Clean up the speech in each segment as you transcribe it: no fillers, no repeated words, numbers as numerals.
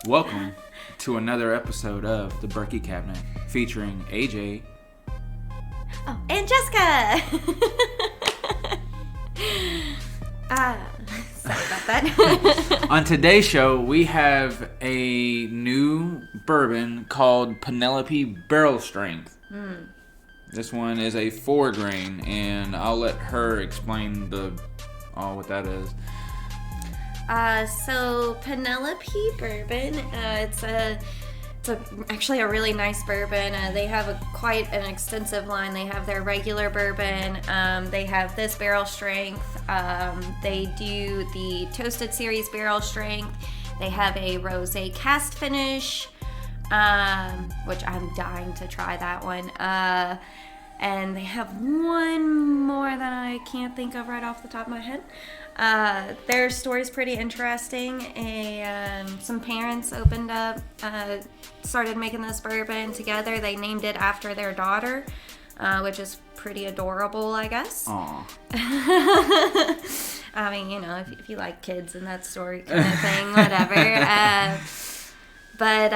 Welcome to another episode of the Bourky Cabinet featuring AJ. Oh, and Jessica! Sorry about that. On today's show, we have a new bourbon called Penelope Barrel Strength. This one is a 4-grain, and I'll let her explain what that is. So Penelope Bourbon, it's actually a really nice bourbon. They have quite an extensive line. They have their regular bourbon. They have this barrel strength. They do the Toasted Series barrel strength. They have a rosé cast finish, which I'm dying to try that one. And they have one more that I can't think of right off the top of my head. Their story's pretty interesting. Some parents opened up, started making this bourbon together. They named it after their daughter, which is pretty adorable, I guess. Aww. I mean, you know, if you like kids and that story kind of thing, whatever. But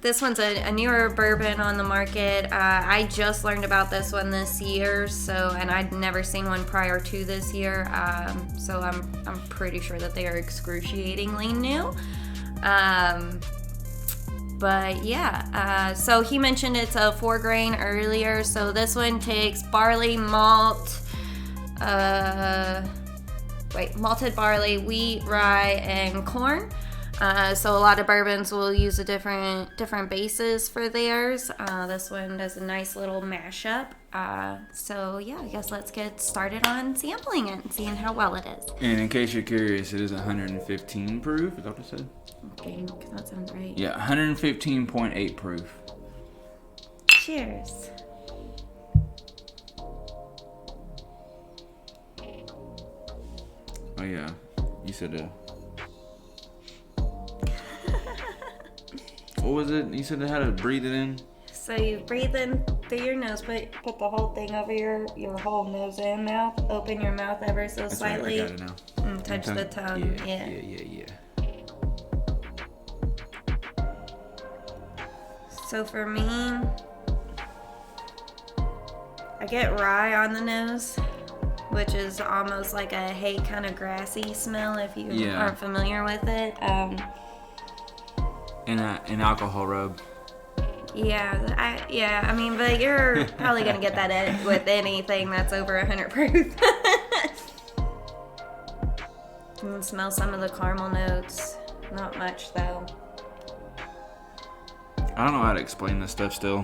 this one's a newer bourbon on the market. I just learned about this one this year, and I'd never seen one prior to this year. So I'm pretty sure that they are excruciatingly new. But yeah, so he mentioned it's a 4-grain earlier. So this one takes barley, malt, malted barley, wheat, rye, and corn. So a lot of bourbons will use a different bases for theirs. This one does a nice little mashup. So yeah, I guess let's get started on sampling it and seeing how well it is. And in case you're curious, it is 115 proof. Is that what it said? Okay, that sounds right. Yeah, 115.8 proof. Cheers. Oh yeah, you said what was it? You said how to breathe it in? So you breathe in through your nose, put the whole thing over your whole nose and mouth. Open your mouth ever so That's slightly. Right, I got it now. And touch the tongue. Yeah. So for me, I get rye on the nose, which is almost like a hay kind of grassy smell if you aren't familiar with it. An alcohol rub. I mean, but you're probably gonna get that with anything that's over 100 proof. You can smell some of the caramel notes. Not much though. I don't know how to explain this stuff still.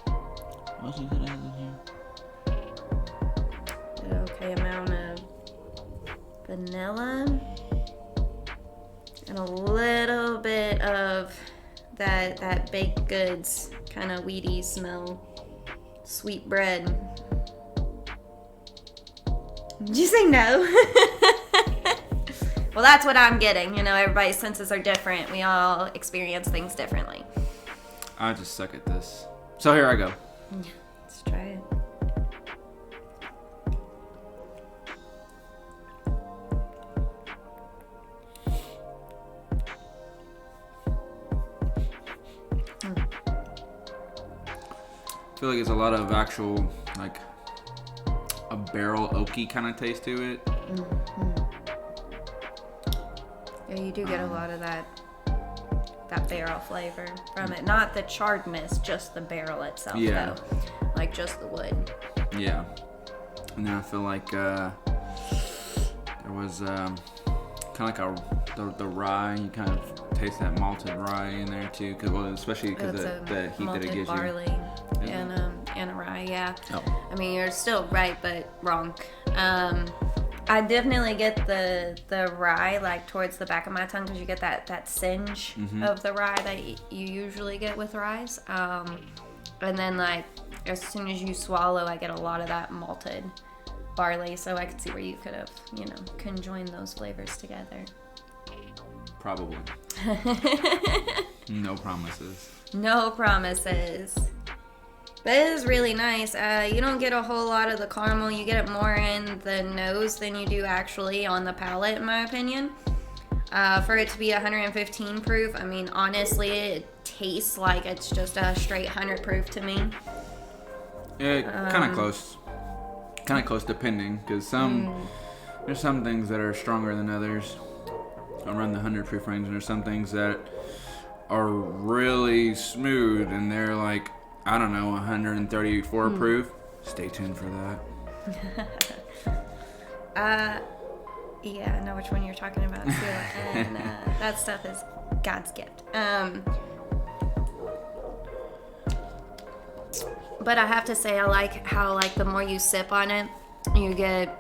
What else is it in here? An okay amount of vanilla. And a little bit of that baked goods kind of weedy smell. Sweet bread. Did you say no? Well, that's what I'm getting. You know, everybody's senses are different. We all experience things differently. I just suck at this. So here I go. Let's try it. I feel like it's a lot of actual, like, a barrel oaky kind of taste to it. Mm-hmm. Yeah, you do get a lot of that barrel flavor from it. Not the charredness, just the barrel itself, though. Like, just the wood. Yeah. And then I feel like there was kind of like the rye. You kind of taste that malted rye in there, too. Especially because of the heat that it gives barley. you. And a rye, yeah. Oh. I mean, you're still right, but wrong. I definitely get the rye like towards the back of my tongue because you get that singe of the rye that you usually get with ryes. And then like as soon as you swallow, I get a lot of that malted barley. So I could see where you could have, conjoined those flavors together. Probably. No promises. No promises. But it is really nice. You don't get a whole lot of the caramel. You get it more in the nose than you do actually on the palate, in my opinion. For it to be 115 proof, I mean, honestly, it tastes like it's just a straight 100 proof to me. Yeah, kind of close. Kind of close, depending, because there's some things that are stronger than others around the 100 proof range, and there's some things that are really smooth, and they're like, I don't know, 134 proof. Stay tuned for that. Yeah, I know which one you're talking about too, and that stuff is God's gift. But I have to say, I like how, like, the more you sip on it, you get,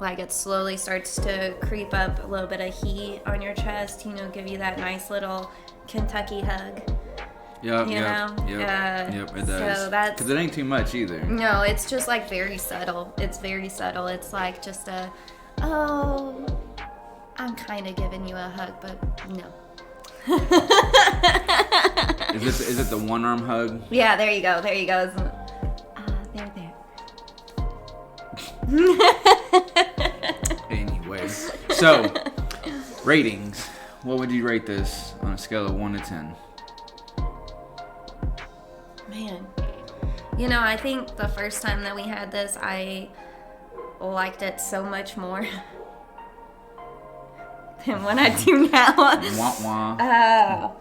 like, it slowly starts to creep up a little bit of heat on your chest, you know, give you that nice little Kentucky hug. Yep, it does. So that's, because it ain't too much either. No, it's just, like, very subtle. It's very subtle. It's like just a, oh, I'm kind of giving you a hug, but no. Is it the one arm hug? Yeah, there you go. There. Anyway, so ratings. What would you rate this on a scale of 1 to 10? Man, you know, I think the first time that we had this, I liked it so much more than what I do now. Wah wah.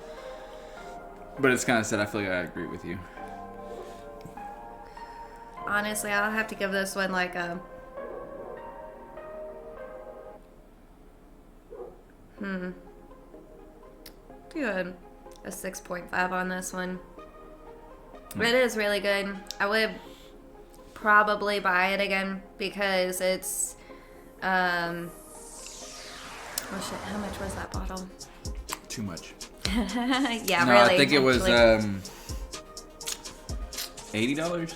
But it's kind of sad. I feel like I agree with you. Honestly, I'll have to give this one like a... Good. A 6.5 on this one. It is really good. I would probably buy it again because it's... Oh shit, how much was that bottle? Too much. Yeah, no, really. I think it was $80.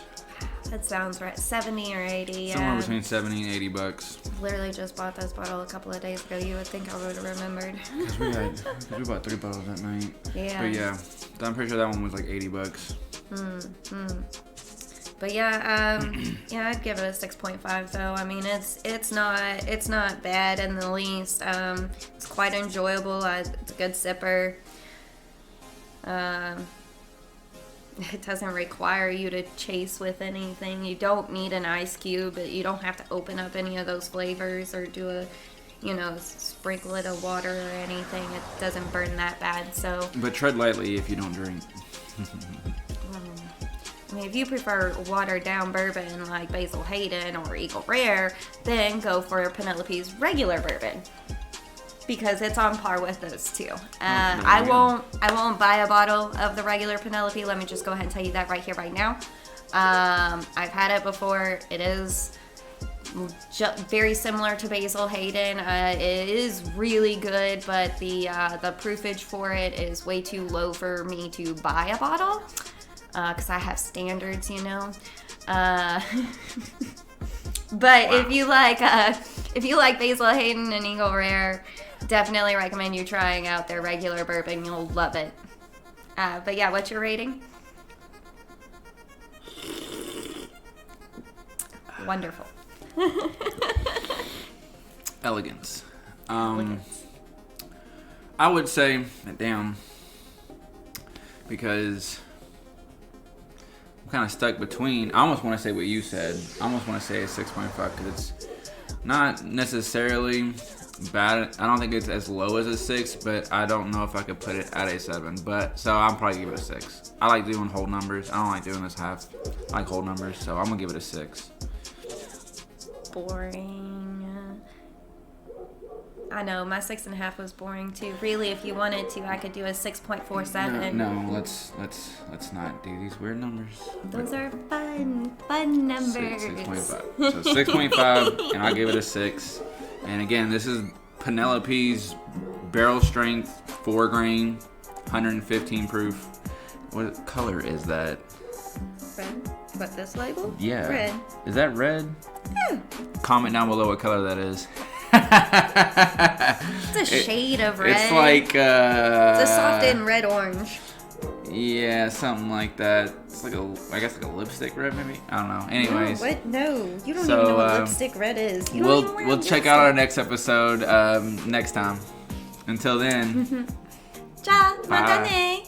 That sounds right. 70 or 80, yeah. Somewhere between 70 and $80. Literally just bought this bottle a couple of days ago. You would think I would have remembered. Because we bought 3 bottles that night. Yeah. But yeah, I'm pretty sure that one was like $80. But yeah, yeah, I'd give it a 6.5 though. I mean, it's not bad in the least. It's quite enjoyable. It's a good sipper. It doesn't require you to chase with anything. You don't need an ice cube. You don't have to open up any of those flavors or do a, sprinkle it of water or anything. It doesn't burn that bad. So. But tread lightly if you don't drink. I mean, if you prefer watered down bourbon like Basil Hayden or Eagle Rare, then go for Penelope's regular bourbon because it's on par with those two. I won't buy a bottle of the regular Penelope. Let me just go ahead and tell you that right here, right now. I've had it before. It is very similar to Basil Hayden. It is really good, but the proofage for it is way too low for me to buy a bottle. Because I have standards, But wow. if you like Basil Hayden and Eagle Rare, definitely recommend you trying out their regular bourbon. You'll love it. But yeah, what's your rating? Wonderful. Elegance. I would say damn, because kind of stuck between. I almost want to say what you said. I almost want to say a 6.5 because it's not necessarily bad. I don't think it's as low as a 6, but I don't know if I could put it at a 7. But so I'm probably give it a 6. I like doing whole numbers. I don't like doing this half. I like whole numbers, so I'm gonna give it a 6. Boring. I know, my 6.5 was boring too. Really, if you wanted to, I could do a 6.47. No, let's not do these weird numbers. Those are fun numbers. 6.5. So 6.5, and I'll give it a 6. And again, this is Penelope's Barrel Strength 4 grain, 115 proof. What color is that? Red. What, this label? Yeah. Red. Is that red? Yeah. Comment down below what color that is. It's a shade of red. It's like it's a soft and red orange. Yeah, something like that. It's like I guess like a lipstick red, maybe. I don't know. Anyways. No, what? No, you don't even know what lipstick red is. We'll check out our next episode next time. Until then. じゃあまたね